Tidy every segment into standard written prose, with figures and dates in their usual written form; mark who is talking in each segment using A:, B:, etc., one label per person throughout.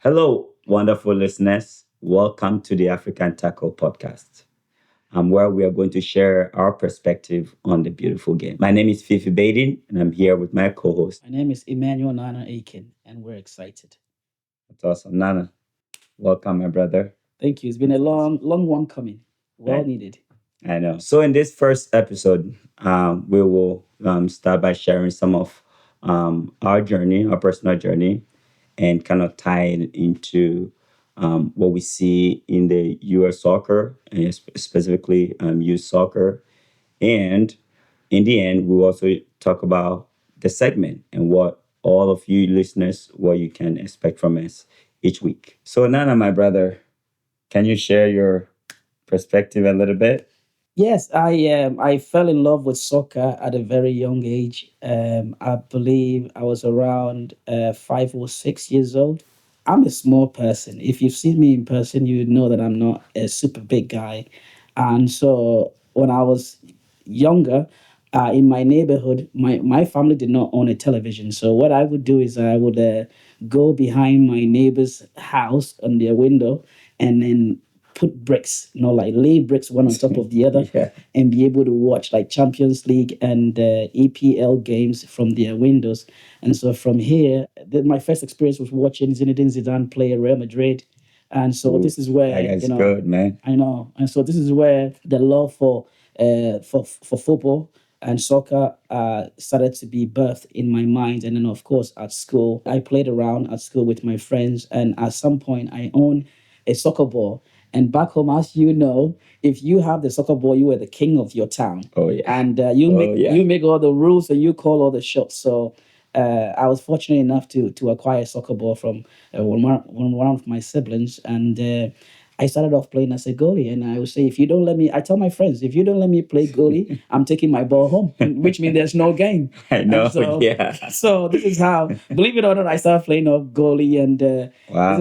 A: Hello, wonderful listeners. Welcome to the African Tackle Podcast, where we are going to share our perspective on the beautiful game. My name is Fifi Baden, and I'm here with my co host.
B: My name is Emmanuel Nana Aiken, and we're excited.
A: That's awesome. Nana, welcome, my brother.
B: Thank you. It's been a long one coming. Well
A: I,
B: needed.
A: I know. So, in this first episode, we will start by sharing some of our journey, our personal journey, and kind of tie it into what we see in the U.S. soccer, and specifically youth soccer. And in the end, we'll also talk about the segment and what all of you listeners, what you can expect from us each week. So, Nana, my brother, can you share your perspective a little bit?
B: Yes, I fell in love with soccer at a very young age. I believe I was around 5 or 6 years old. I'm a small person. If you've seen me in person, you know that I'm not a super big guy. And so when I was younger, in my neighborhood, my family did not own a television. So what I would do is I would go behind my neighbor's house on their window and then put bricks, like lay bricks one on top of the other,
A: Yeah.
B: and be able to watch like Champions League and EPL games from their windows. And so from here, my first experience was watching Zinedine Zidane play at Real Madrid. And so
A: Ooh,
B: this is
A: that
B: where,
A: guy's good, man.
B: I know. And so this is where the love for football and soccer started to be birthed in my mind. And then, of course, at school, I played around at school with my friends. And at some point, I owned a soccer ball. And back home, as you know, if you have the soccer ball, you were the king of your town.
A: Oh, yeah.
B: And
A: Oh, yeah.
B: you make all the rules and you call all the shots. So I was fortunate enough to acquire a soccer ball from one of my siblings, and I started off playing as a goalie. And I would say, if you don't let me, I tell my friends, if you don't let me play goalie, I'm taking my ball home, which means there's no game.
A: I know.
B: And so,
A: Yeah.
B: so this is how, believe it or not, I started playing off goalie, and this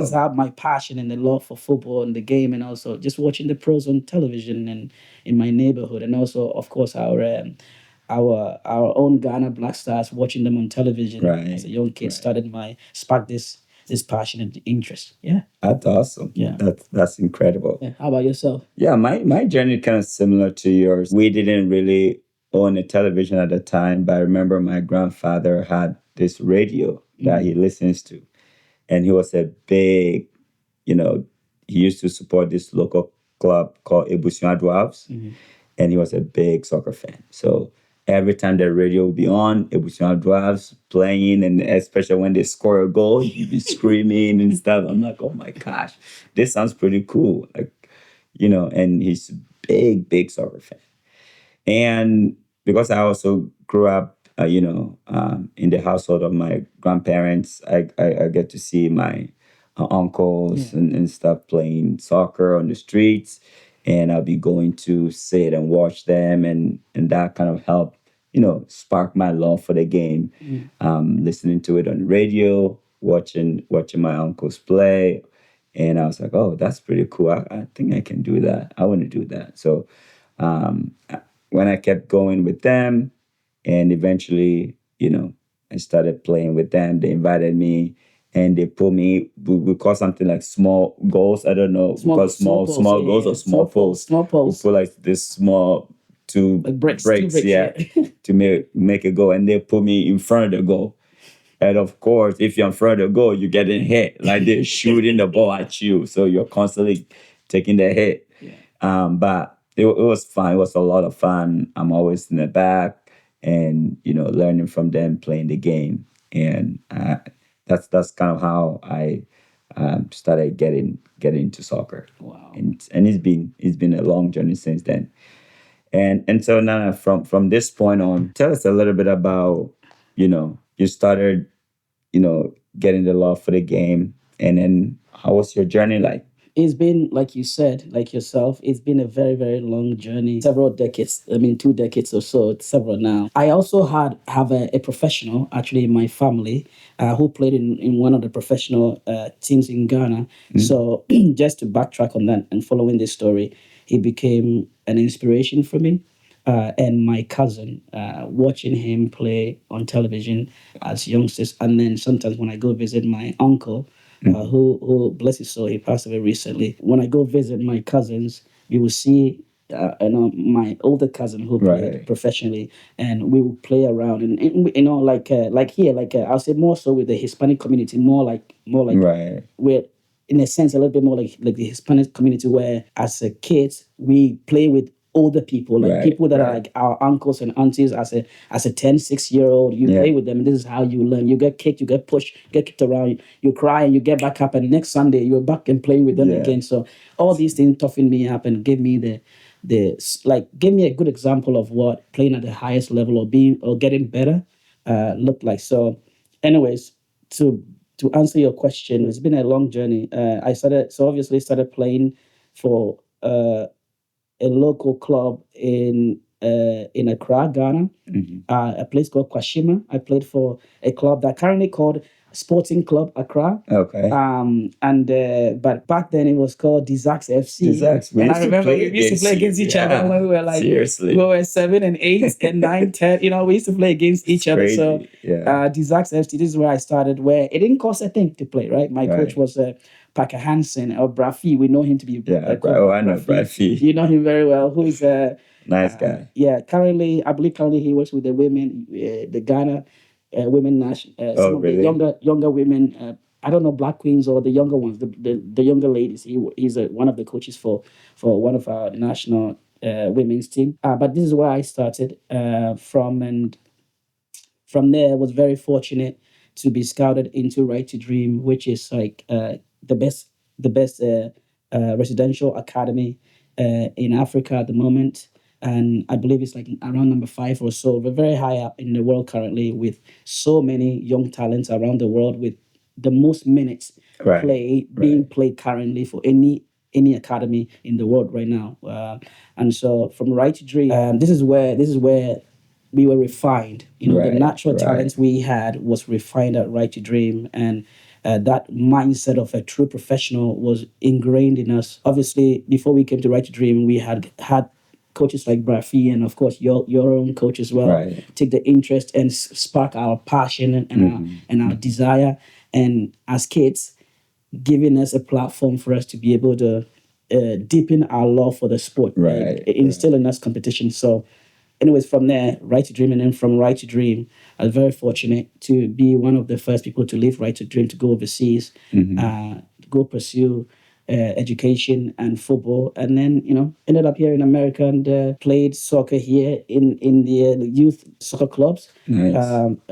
B: is
A: Wow.
B: how my passion and the love for football and the game, and also just watching the pros on television and in my neighborhood, and also, of course, our own Ghana Black Stars, watching them on television as a
A: Right.
B: young kid,
A: Right.
B: started my sparked this passion and interest. Yeah,
A: That's awesome.
B: yeah,
A: That's incredible.
B: yeah. How about yourself?
A: Yeah, my journey kind of similar to yours. We didn't really own a television at the time, but I remember my grandfather had this radio that he listens to, and he was a big, you know, he used to support this local club called Ebusian Dwarfs, and he was a big soccer fan. So every time the radio would be on, Ebusian Dwarfs playing, and especially when they score a goal, he'd be screaming and stuff. I'm like, oh my gosh, this sounds pretty cool. Like, and he's a big soccer fan. And because I also grew up, in the household of my grandparents, I get to see my uncles and stuff playing soccer on the streets. And I'll be going to sit and watch them. And that kind of helped, spark my love for the game. Listening to it on the radio, watching my uncles play. And I was like, oh, that's pretty cool. I think I can do that. I want to do that. So um, when I kept going with them, and eventually, I started playing with them. They invited me, and they put me. We call something like small goals. I don't know. We call small goals or small posts.
B: Small
A: We
B: posts,
A: put like this small two
B: like bricks, two
A: breaks,
B: bricks.
A: yeah,
B: Yeah.
A: to make a goal, and they put me in front of the goal. And of course, if you're in front of the goal, you're getting hit. Like they're shooting the ball at you. So you're constantly taking the hit.
B: Yeah.
A: But it was fun. It was a lot of fun. I'm always in the back and, learning from them, playing the game. And that's kind of how I started getting into soccer.
B: Wow.
A: And it's been a long journey since then. And so Nana, from this point on, tell us a little bit about, you started, getting the love for the game, and then how was your journey like?
B: It's been, like you said, like yourself, it's been a very, very long journey, several decades. I mean, 2 decades or so, several now. I also have a professional actually in my family who played in one of the professional teams in Ghana. So just to backtrack on that and following this story, he became an inspiration for me. And my cousin, watching him play on television as youngsters, and then sometimes when I go visit my uncle, who bless his soul, he passed away recently. When I go visit my cousins, you will see. My older cousin who played
A: Right.
B: professionally, and we would play around, like here, I'll say more so with the Hispanic community, more like
A: Right.
B: we're in a sense a little bit more like the Hispanic community, where as a kids we play with older people, like
A: Right.
B: people that are
A: Right.
B: like our uncles and aunties. As a 10, 6 year old, you
A: Yeah.
B: play with them, and this is how you learn. You get kicked, you get pushed, you get kicked around, you cry, and you get back up, and next Sunday you're back and playing with them
A: Yeah.
B: again. So all these things toughened me up and gave me gave me a good example of what playing at the highest level or being or getting better looked like. So anyways, to answer your question, it's been a long journey. I obviously started playing for a local club in Accra, Ghana, a place called Kwashima. I played for a club that currently called Sporting Club Accra.
A: Okay.
B: And But back then it was called Dizax FC.
A: Dizax. We
B: And I
A: used to
B: remember
A: play
B: we used to play
A: against you.
B: against each other
A: Yeah.
B: when we were like
A: Seriously.
B: we were 7 and 8 and 9, 10. We used to play against
A: It's
B: each other. So
A: crazy. Yeah.
B: Dizax FC, this is where I started, where it didn't cost a thing to play, right? My coach
A: Right.
B: was Parker Hansen or Brafi. We know him to be
A: Yeah.
B: called
A: Oh, I know
B: Brafi.
A: Bradfy.
B: You know him very well. Who is
A: Nice guy.
B: yeah, currently, I believe currently he works with the women, the Ghana women national,
A: Oh,
B: some of the
A: really?
B: younger women. I don't know, Black Queens or the younger ones, the younger ladies. He's one of the coaches for one of our national women's team. But this is where I started from, and from there, I was very fortunate to be scouted into Right to Dream, which is like the best residential academy in Africa at the moment. And I believe it's like around number 5 or so. We're very high up in the world currently, with so many young talents around the world, with the most minutes
A: Right.
B: being
A: Right.
B: played currently for any academy in the world right now. And so from Right to Dream, this is where we were refined. The
A: Right.
B: natural
A: Right.
B: talents we had was refined at Right to Dream, and that mindset of a true professional was ingrained in us. Obviously, before we came to Right to Dream, we had coaches like Brafi, and of course your own coach as well,
A: Right.
B: take the interest and spark our passion and our desire. And as kids, giving us a platform for us to be able to deepen our love for the sport,
A: Right.
B: instill in us competition. So, anyways, from there, Right to Dream, and then from Right to Dream, I was very fortunate to be one of the first people to leave Right to Dream to go overseas, go pursue education and football, and then ended up here in America and played soccer here in the youth soccer clubs.
A: Nice.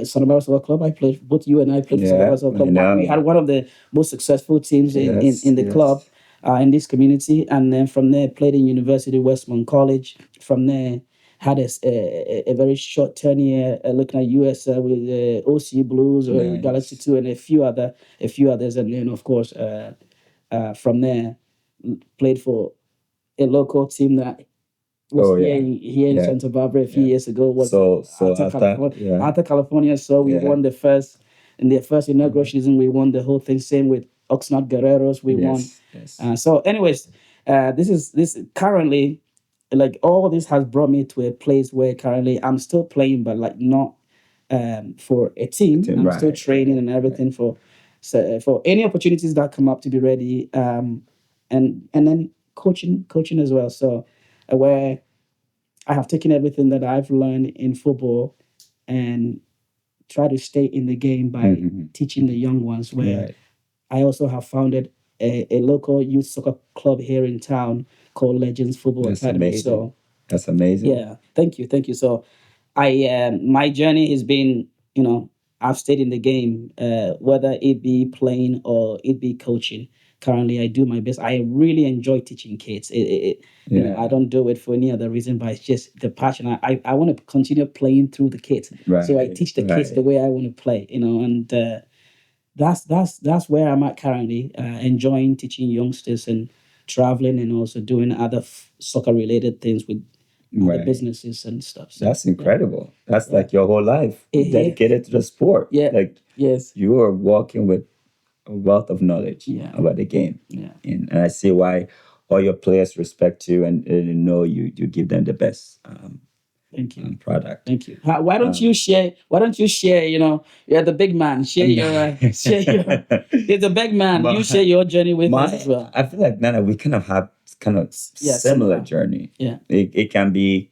B: Sonoma Soccer Club. I played both you and I played for
A: Yeah.
B: Sonoma Soccer
A: I
B: Club. We had
A: know.
B: one of the most successful teams
A: Yes.
B: in the club,
A: Yes.
B: in this community. And then from there, played in University Westmont College. From there, had a very short tenure looking at US with the OC Blues or Galaxy
A: Nice.
B: 2 and a few others. And then, of course, from there, played for a local team that was
A: Oh,
B: here
A: yeah.
B: in
A: Yeah.
B: Santa Barbara a few
A: Yeah.
B: years ago. Was
A: So
B: Alta
A: after,
B: California.
A: yeah.
B: Alta California. So we
A: Yeah.
B: won the first in the first inaugural season. We won the whole thing. Same with Oxnard Guerreros. We won.
A: Yes. Yes.
B: So, anyways, this currently, like, all this has brought me to a place where currently I'm still playing, but like not for a team. I'm still
A: Right.
B: training and
A: Right.
B: everything for any opportunities that come up to be ready. And then coaching as well. So where I have taken everything that I've learned in football and try to stay in the game by teaching the young ones. Where
A: Right.
B: I also have founded a local youth soccer club here in town called Legends Football
A: That's
B: Academy.
A: amazing.
B: So
A: That's amazing.
B: yeah, thank you. So my journey has been, I've stayed in the game, whether it be playing or it be coaching. Currently, I do my best. I really enjoy teaching kids. I
A: Yeah.
B: don't do it for any other reason, but it's just the passion. I want to continue playing through the kids, so I
A: Right.
B: teach the kids the
A: Right.
B: way I want to play. And that's where I'm at currently, enjoying teaching youngsters and traveling, and also doing other soccer related things with other
A: Right.
B: businesses and stuff. So
A: That's incredible. That's
B: yeah,
A: like your whole life
B: yeah,
A: dedicated to the sport.
B: yeah,
A: Like
B: yes,
A: you are walking with a wealth of knowledge
B: yeah,
A: about the game.
B: yeah,
A: And I see why all your players respect you and know you give them the best.
B: Thank you.
A: product.
B: Thank you. Why don't you share? Why don't you share? You're the big man. Share your share your. You're the big man. You share your journey with us as well.
A: I feel like Nana, we kind of have kind of
B: Yeah,
A: similar journey.
B: Yeah.
A: It can be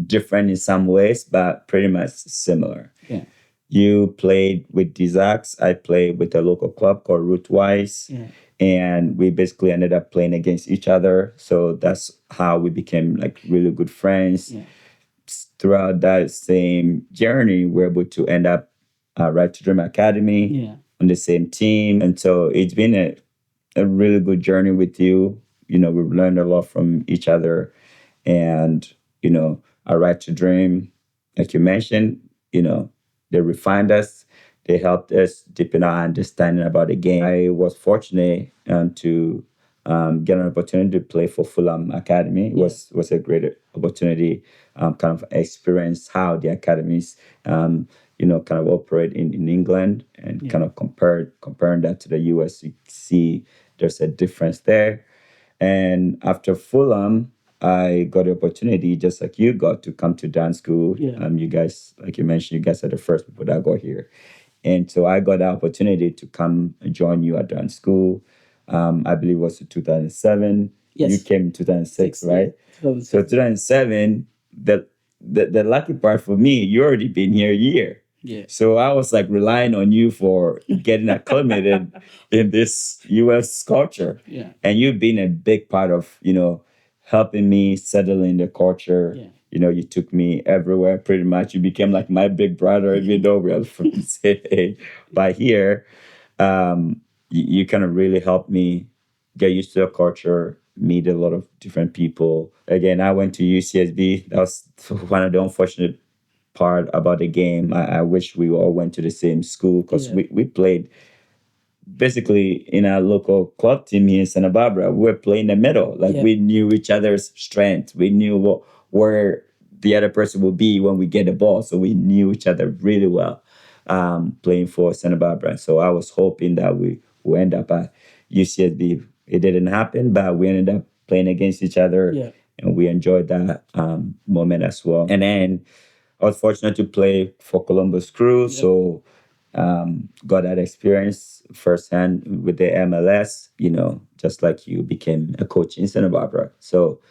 A: different in some ways, but pretty much similar.
B: Yeah.
A: You played with Dizax. I played with a local club called Rootwise.
B: Yeah.
A: And we basically ended up playing against each other. So that's how we became like really good friends.
B: Yeah.
A: Throughout that same journey, we're able to end up Right to Dream Academy
B: Yeah.
A: on the same team. And so it's been a really good journey with you. We've learned a lot from each other. And, our Right to Dream, like you mentioned, they refined us. They helped us deepen our understanding about the game. I was fortunate to get an opportunity to play for Fulham Academy. It was a great opportunity, kind of experience how the academies, kind of operate in England, and kind of comparing that to the US. You see there's a difference there. And after Fulham, I got the opportunity, just like you got, to come to dance school.
B: Yeah.
A: You guys, like you mentioned, you guys are the first people that got here. And so I got the opportunity to come and join you at dance school. I believe it was in 2007.
B: Yes.
A: You came in 2006, right? Yeah. So 2007, the lucky part for me, you already been here a year.
B: Yeah.
A: So I was like relying on you for getting acclimated in this US culture.
B: Yeah.
A: And you've been a big part of, helping me settle in the culture.
B: Yeah.
A: You took me everywhere pretty much. You became like my big brother, even though we are from the same age. But here, you kind of really helped me get used to the culture, meet a lot of different people. Again, I went to UCSB. That was one of the unfortunate part about the game. I wish we all went to the same school, because we played basically in our local club team here in Santa Barbara. We were playing the middle. Like, we knew each other's strength. We knew where the other person would be when we get the ball. So we knew each other really well, playing for Santa Barbara. So I was hoping that we would end up at UCSB. It didn't happen, but we ended up playing against each other.
B: Yeah.
A: And we enjoyed that moment as well. And then I was fortunate to play for Columbus Crew. So got that experience firsthand with the MLS, just like you became a coach in Santa Barbara. So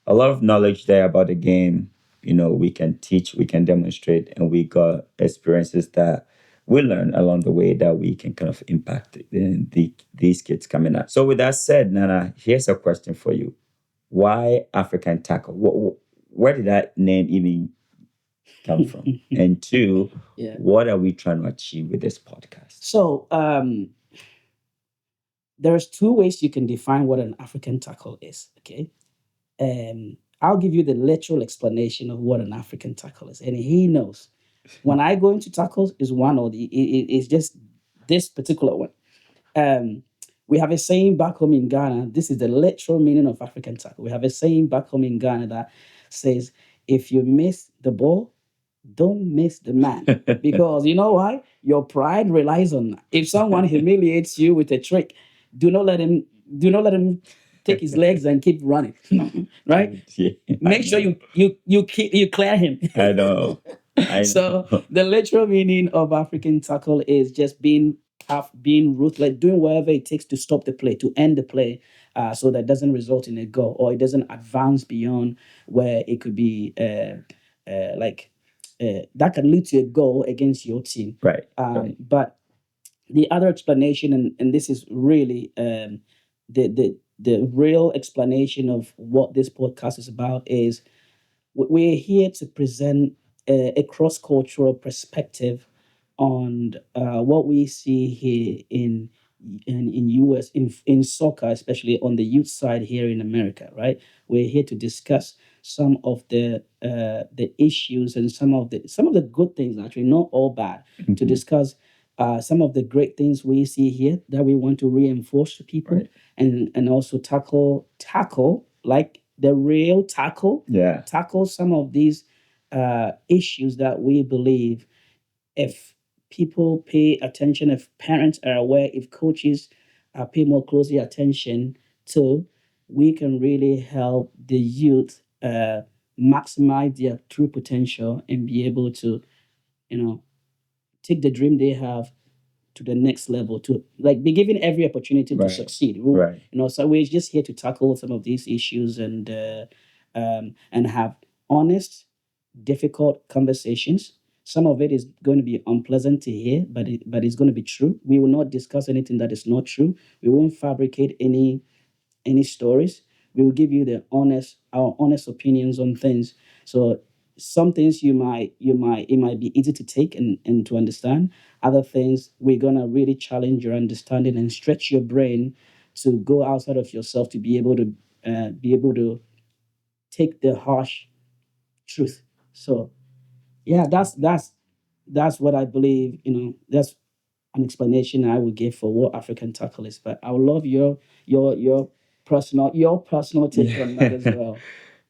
A: a lot of knowledge there about the game. We can teach, we can demonstrate, and we got experiences that we learn along the way that we can kind of impact these kids coming up. So with that said, Nana, here's a question for you. Why African tackle? Where did that name even come from? And two, what are we trying to achieve with this podcast?
B: So there's two ways you can define what an African tackle is. Okay. I'll give you the literal explanation of what an African tackle is, and he knows. When I go into tackles, is one or it's just this particular one. We have a saying back home in Ghana. This is the literal meaning of African tackle. We have a saying back home in Ghana that says, "If you miss the ball, don't miss the man." Because you know why? Your pride relies on that. If someone humiliates you with a trick, do not let him. Do not let him take his legs and keep running. Right?
A: Yeah,
B: Make sure you clear him.
A: I know.
B: So the literal meaning of African tackle is just being tough, being ruthless, doing whatever it takes to stop the play, to end the play, so that doesn't result in a goal, or it doesn't advance beyond where it could be that can lead to a goal against your team.
A: Right.
B: But the other explanation, and this is really the real explanation of what this podcast is about, is we're here to present a cross-cultural perspective on what we see here in US in soccer, especially on the youth side here in America. Right, we're here to discuss some of the issues and some of the good things, actually not all bad, to discuss some of the great things we see here that we want to reinforce to people.
A: Right.
B: And also tackle like the real tackle.
A: Yeah.
B: Tackle some of these issues that we believe, if people pay attention, if parents are aware, if coaches pay more closely attention to, we can really help the youth maximize their true potential and be able to, you know, take the dream they have to the next level, to like be given every opportunity to
A: Right.
B: succeed.
A: Right.
B: So we're just here to tackle some of these issues and have honest, difficult conversations. Some of it is going to be unpleasant to hear, but it's going to be true. We will not discuss anything that is not true. We won't fabricate any stories. We will give you our honest opinions on things. So some things it might be easy to take and to understand. Other things we're gonna really challenge your understanding and stretch your brain to go outside of yourself to be able to take the harsh truth. So yeah, that's what I believe. That's an explanation I would give for what African tackle is. But I would love your personal take on that as well.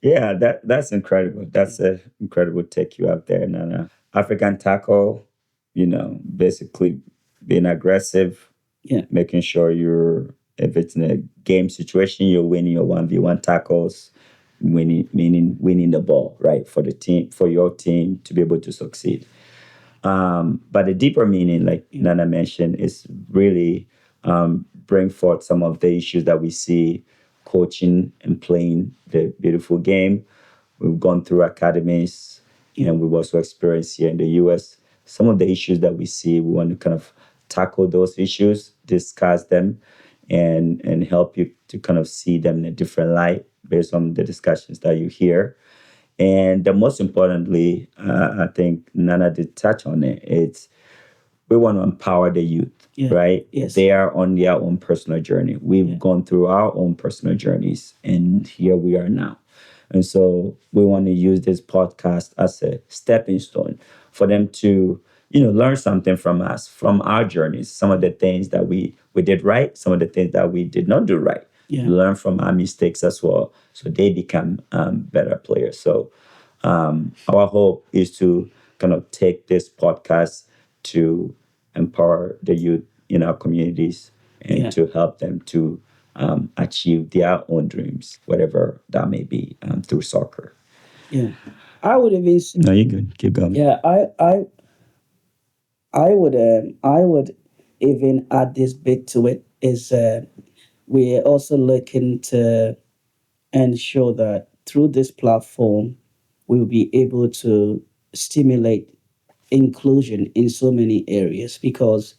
A: Yeah, that's incredible. That's an incredible take you out there, Nana. African tackle, basically being aggressive,
B: Yeah,
A: making sure if it's in a game situation, you're winning your 1v1 tackles, meaning winning the ball, right, for the team, for your team to be able to succeed. But the deeper meaning, like Nana mentioned, is really bring forth some of the issues that we see coaching and playing the beautiful game. We've gone through academies, and we've also experienced here in the US some of the issues that we see. We want to kind of tackle those issues, discuss them, and help you to kind of see them in a different light based on the discussions that you hear. And the most importantly, I think Nana did touch on it. It's we want to empower the youth,
B: yeah,
A: right?
B: yes,
A: They are on their own personal journey. We've gone through our own personal journeys, and here we are now. And so we want to use this podcast as a stepping stone for them to, learn something from us, from our journeys, some of the things that we did right, some of the things that we did not do right.
B: yeah,
A: Learn from our mistakes as well, so they become better players. So our hope is to kind of take this podcast to empower the youth in our communities and
B: yeah,
A: to help them to achieve their own dreams, whatever that may be, through soccer.
B: yeah. I would even
A: No, you're good. Keep going.
B: yeah, I would even add this bit to it is we're also looking to ensure that through this platform we'll be able to stimulate inclusion in so many areas because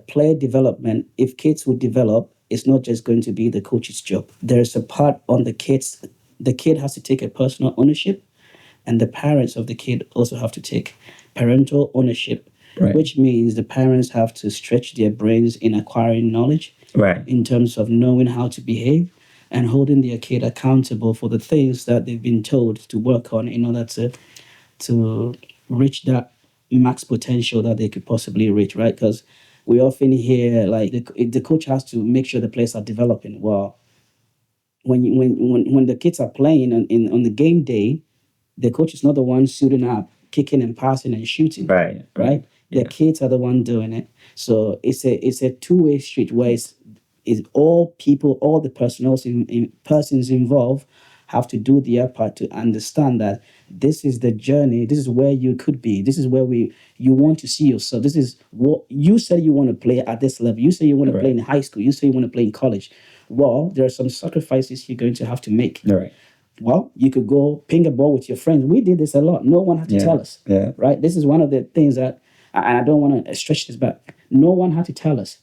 B: player development, if kids will develop, it's not just going to be the coach's job. There's a part on the kids. The kid has to take a personal ownership, and the parents of the kid also have to take parental ownership,
A: Right.
B: which means the parents have to stretch their brains in acquiring knowledge,
A: Right.
B: in terms of knowing how to behave and holding their kid accountable for the things that they've been told to work on in order to reach that max potential that they could possibly reach, right? Because we often hear like the coach has to make sure the players are developing. Well, when the kids are playing on the game day, the coach is not the one suiting up, kicking and passing and shooting.
A: Right.
B: Right? The
A: Yeah.
B: kids are the one doing it. So it's a two-way street where it's all people, all the persons involved have to do their part to understand that this is the journey, this is where you could be, this is where you want to see yourself. This is what you said you want to play at this level. You say you want to play in high school, you say you want to play in college. Well, there are some sacrifices you're going to have to make.
A: All right.
B: Well, you could go ping a ball with your friends. We did this a lot. No one had to tell us.
A: Yeah.
B: Right? This is one of the things that, and I don't want to stretch this back. No one had to tell us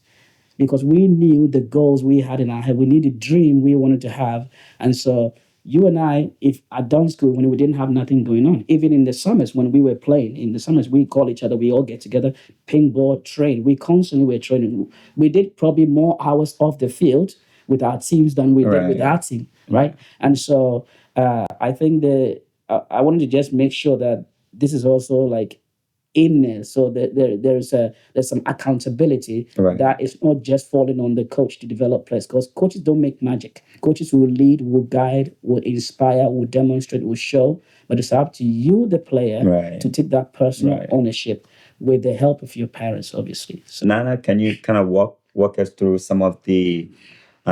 B: because we knew the goals we had in our head. We knew the dream we wanted to have. And so you and I, if at down school when we didn't have nothing going on, even in the summers when we were playing, in the summers we call each other, we all get together, ping ball, train. We constantly were training. We did probably more hours off the field with our teams than we did with our team, right? And so I think I wanted to just make sure that this is also like in there, so that there's some accountability,
A: Right.
B: that is not just falling on the coach to develop players, because coaches don't make magic. Coaches will lead, will guide, will inspire, will demonstrate, will show, but it's up to you, the player,
A: Right.
B: to take that personal
A: Right.
B: ownership with the help of your parents, obviously. So
A: Nana, can you kind of walk us through some of the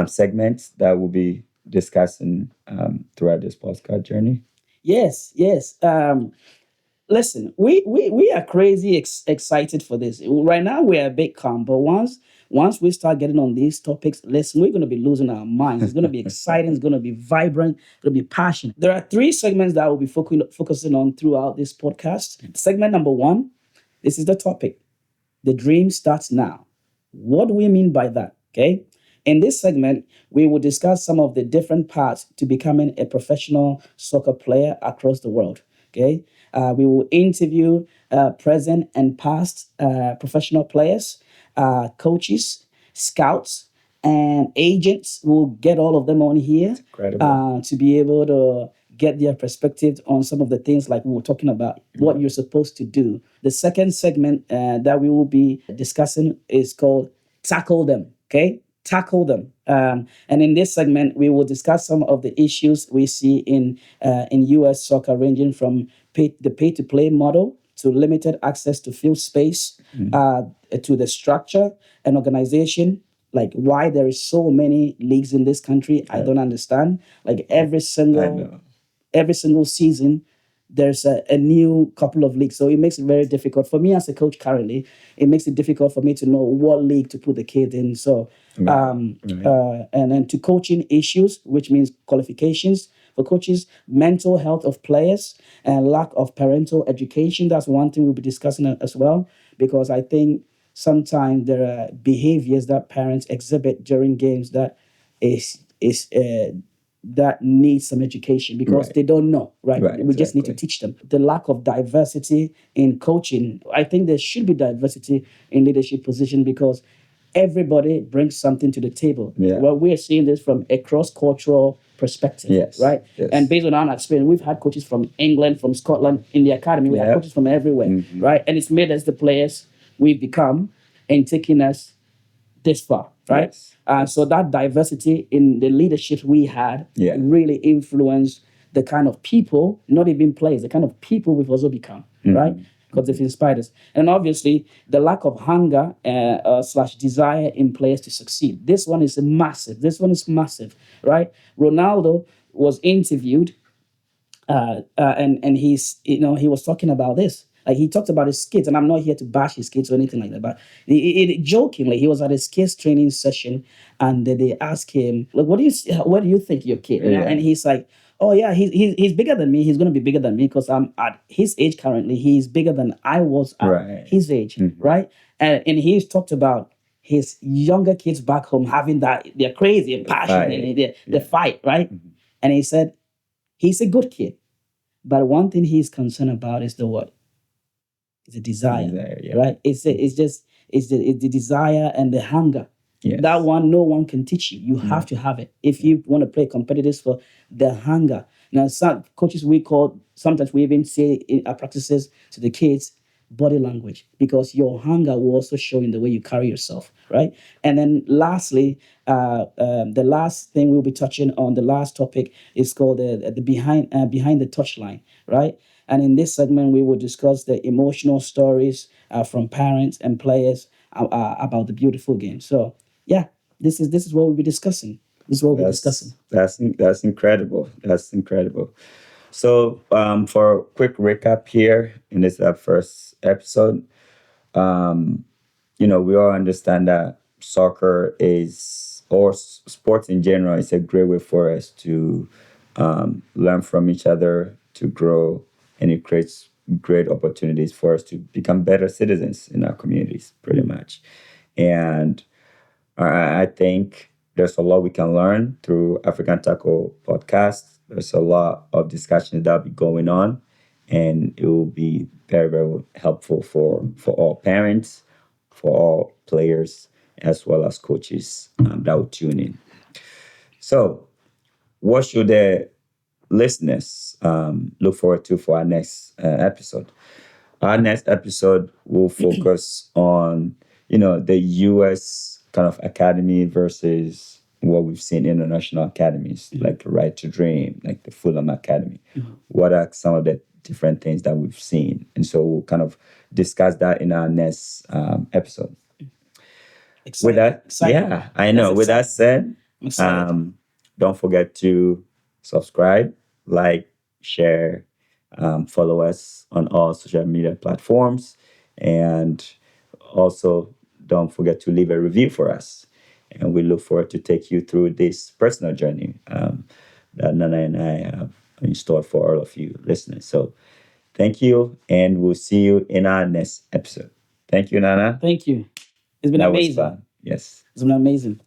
A: segments that we'll be discussing throughout this postcard journey?
B: Yes, yes. Listen, we are crazy excited for this. Right now, we're a bit calm, but once we start getting on these topics, listen, we're going to be losing our minds. It's going to be exciting. It's going to be vibrant. It's going to be passionate. There are three segments that I will be focusing on throughout this podcast. Segment number one, this is the topic. The dream starts now. What do we mean by that? Okay. In this segment, we will discuss some of the different paths to becoming a professional soccer player across the world. Okay. We will interview present and past professional players, coaches, scouts, and agents. We'll get all of them on here
A: Incredible.
B: to be able to get their perspective on some of the things like we were talking about, what you're supposed to do. The second segment that we will be discussing is called Tackle Them. Okay? Tackle them. And in this segment, we will discuss some of the issues we see in U.S. soccer, ranging from the pay to play model to limited access to field space, to the structure and organization, like why there is so many leagues in this country. I don't understand. Like every single season there's a new couple of leagues, so it makes it very difficult for me as a coach currently. It makes it difficult for me to know what league to put the kid in. So and then to coaching issues, which means qualifications for coaches, mental health of players, and lack of parental education. That's one thing we'll be discussing as well, because I think sometimes there are behaviors that parents exhibit during games that is that need some education because
A: Right.
B: they don't know, right?
A: Right,
B: We just need to
A: exactly.
B: teach them. The lack of diversity in coaching. I think there should be diversity in leadership position because everybody brings something to the table.
A: Yeah.
B: Well, we're seeing this from a cross-cultural perspective,
A: Yes.
B: right?
A: Yes.
B: And based on our experience, we've had coaches from England, from Scotland in the academy. We have
A: Yep.
B: coaches from everywhere, right? And it's made us the players we've become and taking us this far, right?
A: Yes.
B: So that diversity in the leadership we had
A: Yeah.
B: really influenced the kind of people, not even players, the kind of people we've also become, right? Because they've inspired us. And obviously, the lack of hunger slash desire in players to succeed. This one is massive. This one is massive, right? Ronaldo was interviewed and he's he was talking about this. Like he talked about his kids, and I'm not here to bash his kids or anything like that. But jokingly, he was at his kids training session, and they asked him, "Like, what do you think your kid?"
A: Yeah.
B: And he's like, "Oh yeah, he's bigger than me. He's gonna be bigger than me because I'm at his age currently. He's bigger than I was at
A: Right.
B: his age, right?" And he's talked about his younger kids back home having that they're crazy and passionate
A: Fight.
B: and the fight, right? And he said he's a good kid. But one thing he's concerned about is the what? It's a desire,
A: Desire, yeah.
B: right? It's the desire and the hunger.
A: Yes.
B: That one, no one can teach you. You have to have it if you want to play competitive sport. The hunger. Now, some coaches sometimes we even say in our practices to the kids, body language, because your hunger will also show in the way you carry yourself, right? And then lastly, the last thing we'll be touching on, the last topic is called the behind the touchline, right? And in this segment, we will discuss the emotional stories from parents and players about the beautiful game. So yeah, this is what we'll be discussing. This is what we'll be discussing.
A: That's incredible. That's incredible. So, for a quick recap here in this first episode, we all understand that soccer is, or sports in general, is a great way for us to learn from each other, to grow, and it creates great opportunities for us to become better citizens in our communities, pretty much. And I think there's a lot we can learn through African Taco podcast. There's a lot of discussions that will be going on, and it will be very, very helpful for all parents, for all players, as well as coaches that will tune in. So, what should the listeners look forward to for our next episode? Our next episode will focus on, the U.S. kind of academy versus what we've seen in international academies, like Right to Dream, like the Fulham Academy. What are some of the different things that we've seen? And so we'll kind of discuss that in our next episode. With that,
B: Exciting.
A: yeah, I know. With that said,
B: I'm excited.
A: don't forget to subscribe, like, share, follow us on all social media platforms, and also don't forget to leave a review for us. And we look forward to take you through this personal journey that Nana and I have in store for all of you listeners. So thank you, and we'll see you in our next episode. Thank you, Nana.
B: Thank you. It's been
A: That was
B: amazing.
A: fun. Yes.
B: It's been amazing.